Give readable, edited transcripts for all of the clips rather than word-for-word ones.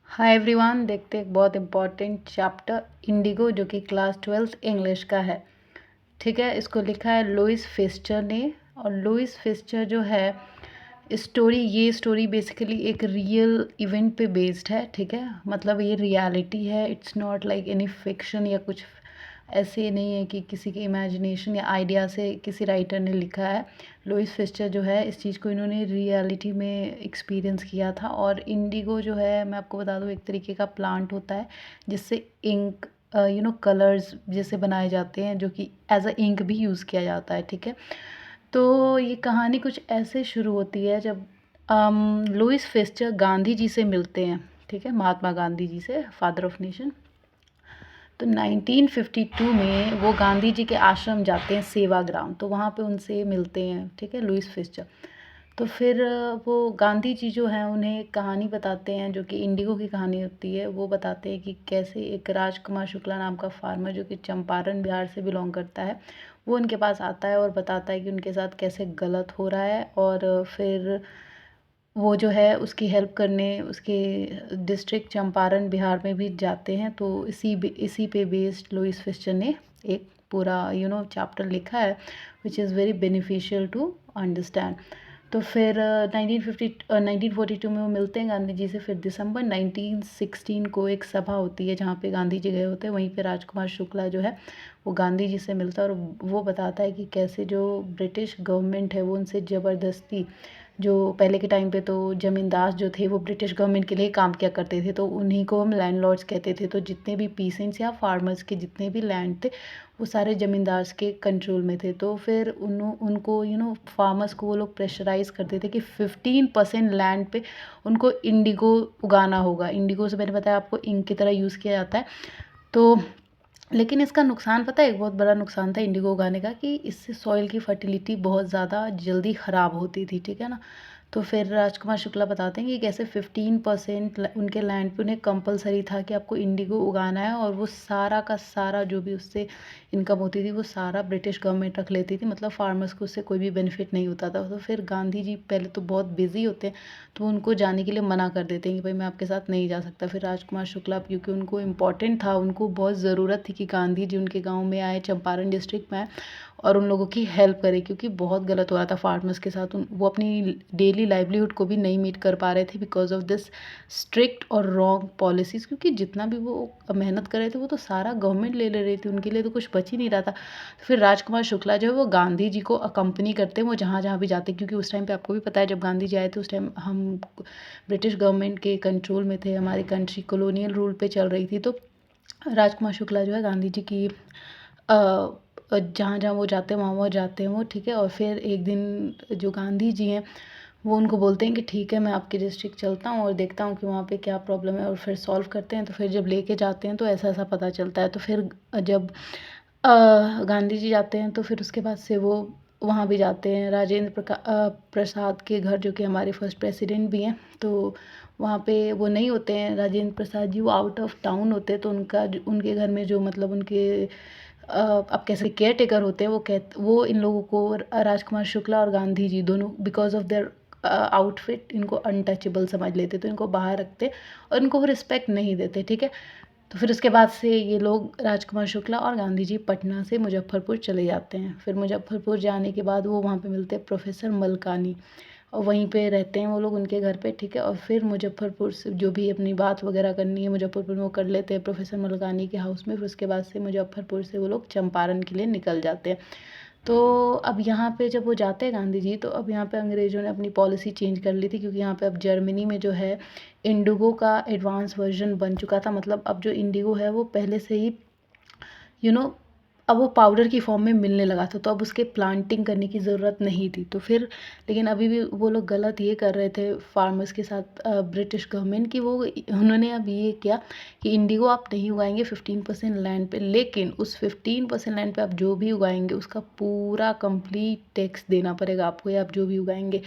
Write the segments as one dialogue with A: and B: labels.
A: Hi everyone, देखते हैं एक बहुत इम्पॉर्टेंट चैप्टर इंडिगो जो कि क्लास 12th इंग्लिश का है। ठीक है, इसको लिखा है लुइस फिस्चर ने। और लुइस फिस्चर जो है ये स्टोरी बेसिकली एक रियल इवेंट पे बेस्ड है। ठीक है, मतलब ये रियलिटी है, it's not like any fiction या कुछ ऐसे नहीं है कि किसी के इमेजिनेशन या आइडिया से किसी राइटर ने लिखा है। लुइस फिस्चर जो है इस चीज़ को इन्होंने रियलिटी में एक्सपीरियंस किया था। और इंडिगो जो है, मैं आपको बता दूँ, एक तरीके का प्लांट होता है जिससे इंक कलर्स जैसे बनाए जाते हैं, जो कि एज अ इंक भी यूज़ किया जाता है। ठीक है, तो ये कहानी कुछ ऐसे शुरू होती है जब लुइस फिस्चर गांधी जी से मिलते हैं। ठीक है, महात्मा गांधी जी से, फादर ऑफ नेशन। तो 1952 में वो गांधी जी के आश्रम जाते हैं, सेवाग्राम, तो वहाँ पे उनसे मिलते हैं। ठीक है, लुइस फिस्चर। तो फिर वो गांधी जी जो हैं उन्हें एक कहानी बताते हैं जो कि इंडिगो की कहानी होती है। वो बताते हैं कि कैसे एक राजकुमार शुक्ला नाम का फार्मर जो कि चंपारण बिहार से बिलोंग करता है, वो उनके पास आता है और बताता है कि उनके साथ कैसे गलत हो रहा है। और फिर वो जो है उसकी हेल्प करने उसके डिस्ट्रिक्ट चंपारण बिहार में भी जाते हैं। तो इसी पे बेस्ड लुइस फिस्चर ने एक पूरा चैप्टर लिखा है, which is very beneficial to understand. तो फिर 1942 में वो मिलते हैं गांधी जी से। फिर दिसंबर 1916 को एक सभा होती है जहाँ पे गांधी जी गए होते हैं। वहीं पे राजकुमार शुक्ला जो है वो गांधी जी से मिलता है और वो बताता है कि कैसे जो ब्रिटिश गवर्नमेंट है वो उनसे ज़बरदस्ती, जो पहले के टाइम पे तो ज़मींदार जो थे वो ब्रिटिश गवर्नमेंट के लिए काम किया करते थे, तो उन्हीं को हम लैंडलॉर्ड्स कहते थे। तो जितने भी पीसेंट्स या फार्मर्स के जितने भी लैंड थे वो सारे ज़मींदार्स के कंट्रोल में थे। तो फिर उनको फार्मर्स को वो लोग प्रेशराइज़ करते थे कि 15% लैंड पे उनको इंडिगो उगाना होगा। इंडिगो से मैंने बताया आपको इंक की तरह यूज़ किया जाता है। तो लेकिन इसका नुकसान पता है, एक बहुत बड़ा नुकसान था इंडिगो उगाने का, कि इससे सॉइल की फर्टिलिटी बहुत ज़्यादा जल्दी ख़राब होती थी। ठीक है ना। तो फिर राजकुमार शुक्ला बताते हैं कि कैसे 15% उनके लैंड पे उन्हें कंपलसरी था कि आपको इंडिगो उगाना है, और वो सारा का सारा जो भी उससे इनकम होती थी वो सारा ब्रिटिश गवर्नमेंट रख लेती थी। मतलब फार्मर्स को उससे कोई भी बेनिफिट नहीं होता था। तो फिर गांधी जी पहले तो बहुत बिजी होते हैं, तो उनको जाने के लिए मना कर देते हैं कि भाई मैं आपके साथ नहीं जा सकता। फिर राजकुमार शुक्ला, क्योंकि उनको इम्पॉर्टेंट था, उनको बहुत ज़रूरत थी कि गांधी जी उनके गांव में आए, चंपारण डिस्ट्रिक्ट में आए और उन लोगों की हेल्प करे, क्योंकि बहुत गलत हो रहा था फार्मर्स के साथ। वो अपनी डेली लाइवलीहुड को भी नहीं मीट कर पा रहे थे बिकॉज ऑफ दिस स्ट्रिक्ट और रॉन्ग पॉलिसीज़। क्योंकि जितना भी वो मेहनत कर रहे थे वो तो सारा गवर्नमेंट ले ले रही थी, उनके लिए तो कुछ बच ही नहीं रहा था। तो फिर राजकुमार शुक्ला जो है वो गांधी जी को अकम्पनी करते हैं, वो जहाँ जहाँ भी जाते हैं। क्योंकि उस टाइम पे आपको भी पता है जब गांधी जी आए थे उस टाइम हम ब्रिटिश गवर्नमेंट के कंट्रोल में थे, हमारी कंट्री कॉलोनियल रूल पे चल रही थी। तो राजकुमार शुक्ला जो है गांधी जी की जहाँ जहाँ वो जाते हैं वहाँ वहाँ जाते हैं वो। ठीक है, और फिर एक दिन जो गांधी जी हैं वो उनको बोलते हैं कि ठीक है मैं आपके डिस्ट्रिक्ट चलता हूँ और देखता हूँ कि वहाँ पे क्या प्रॉब्लम है, और फिर सॉल्व करते हैं। तो फिर जब लेके जाते हैं तो ऐसा ऐसा पता चलता है। तो फिर जब गांधी जी जाते हैं तो फिर उसके बाद से वो वहाँ भी जाते हैं प्रसाद के घर, जो कि हमारे फर्स्ट प्रेसिडेंट भी हैं। तो वहाँ पे वो नहीं होते हैं राजेंद्र प्रसाद जी, वो आउट ऑफ टाउन होते हैं। तो उनके घर में जो मतलब उनके आप कैसे केयर टेकर होते हैं, वो इन लोगों को राजकुमार शुक्ला और गांधी जी दोनों बिकॉज ऑफ देयर आउटफिट इनको अनटचेबल समझ लेते, तो इनको बाहर रखते और इनको रिस्पेक्ट नहीं देते। ठीक है, तो फिर उसके बाद से ये लोग राजकुमार शुक्ला और गांधी जी पटना से मुजफ्फरपुर चले जाते हैं। फिर मुजफ्फरपुर जाने के बाद वो वहाँ पे मिलते हैं प्रोफेसर मलकानी, और वहीं पे रहते हैं वो लोग उनके घर पे। ठीक है, और फिर मुजफ्फरपुर से जो भी अपनी बात वगैरह करनी है मुजफ्फरपुर में वो कर लेते हैं प्रोफेसर मलकानी के हाउस में। फिर उसके बाद से मुजफ्फरपुर से वो लोग चंपारण के लिए निकल जाते हैं। तो अब यहाँ पे जब वो जाते हैं गांधी जी, तो अब यहाँ पे अंग्रेज़ों ने अपनी पॉलिसी चेंज कर ली थी, क्योंकि यहाँ पे अब जर्मनी में जो है इंडिगो का एडवांस वर्जन बन चुका था। मतलब अब जो इंडिगो है वो पहले से ही यू नो अब वो पाउडर की फॉर्म में मिलने लगा था, तो अब उसके प्लांटिंग करने की ज़रूरत नहीं थी। तो फिर लेकिन अभी भी वो लोग गलत ये कर रहे थे फार्मर्स के साथ, ब्रिटिश गवर्नमेंट की, वो उन्होंने अब ये किया कि इंडिगो आप नहीं उगाएंगे 15% लैंड पे, लेकिन उस 15% लैंड पे आप जो भी उगाएंगे उसका पूरा कंप्लीट टैक्स देना पड़ेगा आपको, या आप जो भी उगाएंगे।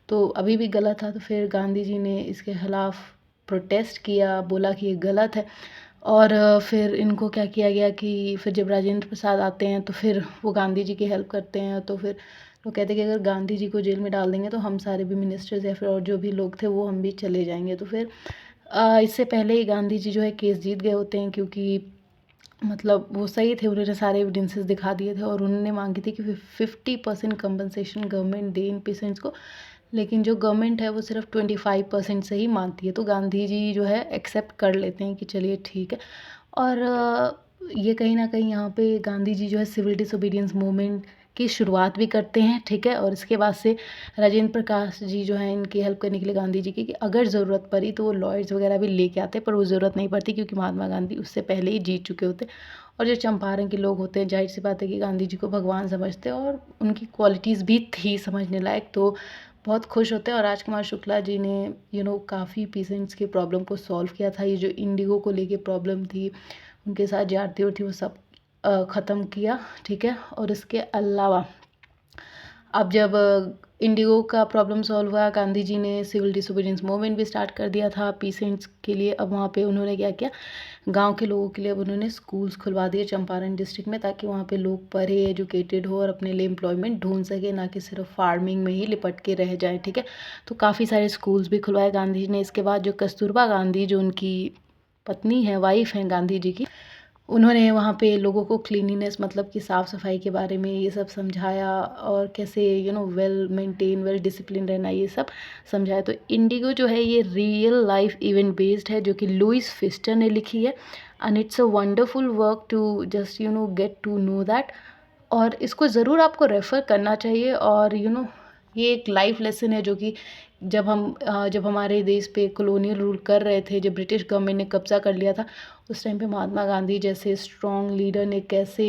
A: तो अभी भी गलत था। तो फिर गांधी जी ने इसके खिलाफ प्रोटेस्ट किया, बोला कि ये गलत है। और फिर इनको क्या किया गया कि फिर जब राजेंद्र प्रसाद आते हैं तो फिर वो गांधी जी की हेल्प करते हैं। तो फिर वो कहते हैं कि अगर गांधी जी को जेल में डाल देंगे तो हम सारे भी मिनिस्टर्स या फिर और जो भी लोग थे वो हम भी चले जाएंगे। तो फिर इससे पहले ही गांधी जी जो है केस जीत गए होते हैं, क्योंकि मतलब वो सही थे, उन्होंने सारे एविडेंसेस दिखा दिए थे और उन्होंने मांगी थी कि 50% कंपनसेशन गवर्नमेंट दे इन पेशेंट्स को, लेकिन जो गवर्नमेंट है वो सिर्फ 25% से ही मानती है। तो गांधी जी जो है एक्सेप्ट कर लेते हैं कि चलिए ठीक है। और ये कहीं ना कहीं यहाँ पे गांधी जी जो है सिविल डिसोबीडियंस मूवमेंट की शुरुआत भी करते हैं, ठीक है। और इसके बाद से राजेंद्र प्रकाश जी जो हैं इनकी हेल्प करने के लिए गांधी जी की, कि अगर ज़रूरत पड़ी तो वो लॉयर्स वगैरह भी लेके आते, पर वो ज़रूरत नहीं पड़ती क्योंकि महात्मा गांधी उससे पहले ही जीत चुके होते। और जो चंपारण के लोग होते हैं, जाहिर सी बात है कि गांधी जी को भगवान समझते हैं और उनकी क्वालिटीज़ भी थी समझने लायक, तो बहुत खुश होते हैं। और राजकुमार शुक्ला जी ने काफ़ी पेशेंट्स की प्रॉब्लम को सॉल्व किया था। ये जो इंडिगो को लेके प्रॉब्लम थी, उनके साथ जो आरती थी वो सब ख़त्म किया, ठीक है। और इसके अलावा अब जब इंडिगो का प्रॉब्लम सॉल्व हुआ, गांधी जी ने सिविल डिसोबीडियंस मूवमेंट भी स्टार्ट कर दिया था पीसेंट्स के लिए। अब वहाँ पे उन्होंने क्या किया, गांव के लोगों के लिए अब उन्होंने स्कूल्स खुलवा दिए चंपारण डिस्ट्रिक्ट में, ताकि वहाँ पे लोग पढ़े, एजुकेटेड हो और अपने लिए एम्प्लॉयमेंट ढूंढ सके, ना कि सिर्फ फार्मिंग में ही लिपट के रह जाए, ठीक है। तो काफ़ी सारे स्कूल्स भी खुलवाए गांधी जी ने। इसके बाद जो कस्तूरबा गांधी, जो उनकी पत्नी है, वाइफ हैं गांधी जी की, उन्होंने वहाँ पे लोगों को क्लीनिनेस मतलब कि साफ़ सफाई के बारे में ये सब समझाया, और कैसे वेल मेंटेन, वेल डिसिप्लिन रहना, ये सब समझाया। तो इंडिगो जो है ये रियल लाइफ इवेंट बेस्ड है, जो कि लुइस फिस्टर ने लिखी है, and it's a wonderful work to just get to know that. और इसको ज़रूर आपको रेफ़र करना चाहिए। और ये एक लाइफ लेसन है, जो कि जब हमारे देश पे कॉलोनियल रूल कर रहे थे, जब ब्रिटिश गवर्नमेंट ने कब्ज़ा कर लिया था, उस टाइम पे महात्मा गांधी जैसे स्ट्रॉन्ग लीडर ने कैसे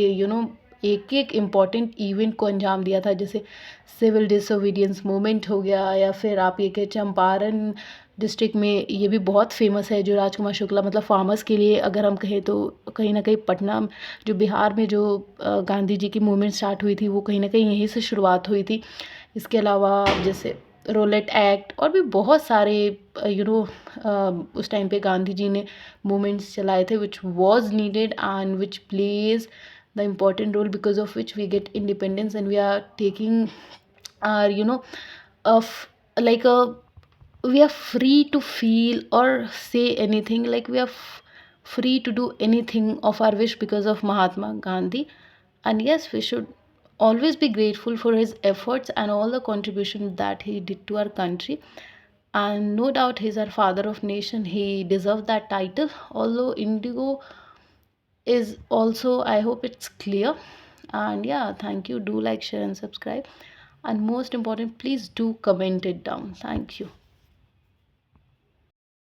A: एक एक इम्पॉर्टेंट इवेंट को अंजाम दिया था, जैसे सिविल डिसोबीडियंस मूवमेंट हो गया, या फिर आप ये कहें चंपारण डिस्ट्रिक्ट में ये भी बहुत फेमस है, जो राजकुमार शुक्ला मतलब फार्मर्स के लिए अगर हम कहें तो कहीं ना कहीं पटना, जो बिहार में जो गांधी जी की मूवमेंट स्टार्ट हुई थी, वो कहीं ना कहीं यहीं से शुरुआत हुई थी। इसके अलावा जैसे रोलेट एक्ट और भी बहुत सारे उस टाइम पे गांधी जी ने मूवमेंट्स चलाए थे, which was needed and which plays the important role, because of which we get independence and we are taking are of like a we are free to feel or say anything, like we are free to do anything of our wish because of Mahatma Gandhi. And yes, we should always be grateful for his efforts and all the contribution that he did to our country. And no doubt he's our father of nation, he deserved that title. Although Indigo is also, I hope it's clear. And yeah, thank you. Do like, share and subscribe, and most important, please do comment it down. Thank you.